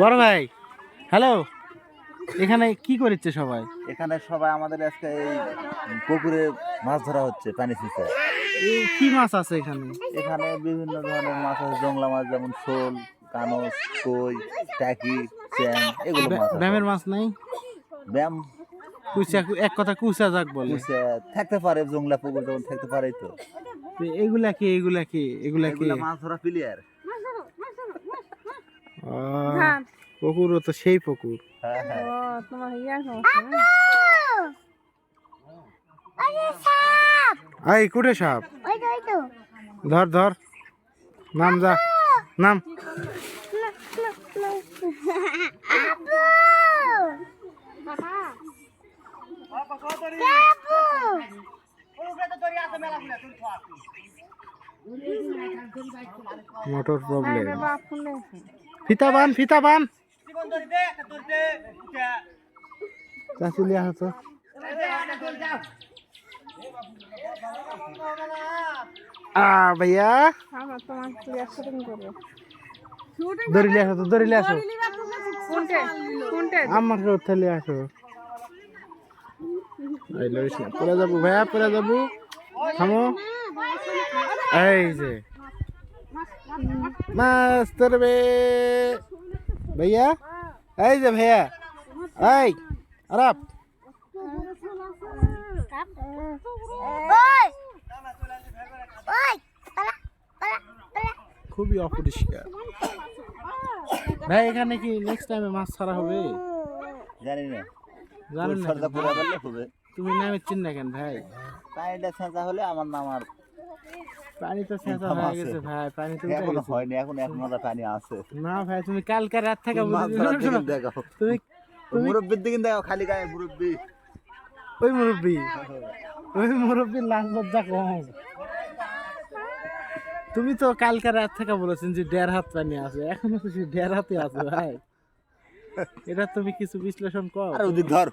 বড় ভাই হ্যালো, এখানে কি করছে সবাই? এখানে সবাই আমাদের আজকে এই পুকুরে মাছ ধরা হচ্ছে পানি ছিঁচে। এই কি মাছ আছে এখানে? এখানে বিভিন্ন ধরনের মাছ আছে, জংলা মাছ যেমন শোল, কানস, কই, টাকি, চ্যাং, এগুলো মাছ আছে। ব্যামের মাছ নাই? ব্যাম কুচা, এক কথা কুচা যাক বলে। কুচা থাকতে পারে, জংলা পুকুর যেমন থাকতে পারে। তো এগুলা কি এগুলা কি এগুলা কি? এগুলা মাছ ধরা প্লেয়ার। পুকুরও তো সেই পুকুর। হ্যাঁ হ্যাঁ। এই কুটে সাপ, ধর ধর, নাম যা নাম। Motor problem. ফিতা বান, ফিতা বান। চাচুলি আসো। ভাইয়া ধরিলে আসো, তো ধরিলে আসো, আমার থেলে আসো। পরে যাবো ভাইয়া, পরে যাবো, থামো। এই যে মাছ ধরবে ভাইয়া, এই যে ভাইয়া, এই আরাপ খুবই অপরিষ্কার ভাই। এখানে কি নেক্সট টাইমে মাছ ছাড়া হবে? জানি না, জানেন না? সরদা পুরা বললে হবে। তুমি নামে চিন না কেন ভাই? পানিটা ছেঁচা হলে আমার নাম আর পানি তো ছেঁচা হয়ে গেছে ভাই, পানি তো উঠে এখনো গেছে। হয়নি, এখন এক মাথা পানি আছে। না ভাই, তুমি কালকে রাত থেকে মাছ ধরার দিকে দেখাও, তুমি মুরব্বির দিকে দেখাও, খালি গায়ে মুরব্বি। ওই মুরব্বীর লাশ লজ্জা কম। তুমি তো কালকে রাত থেকে বলেছেন যে 1.5 হাত পানি আছে, এখনো তো 1.5 হাতে আছে ভাই। এটা তুমি কিছু বিশ্লেষণ কর। আরে ওদিক ধর।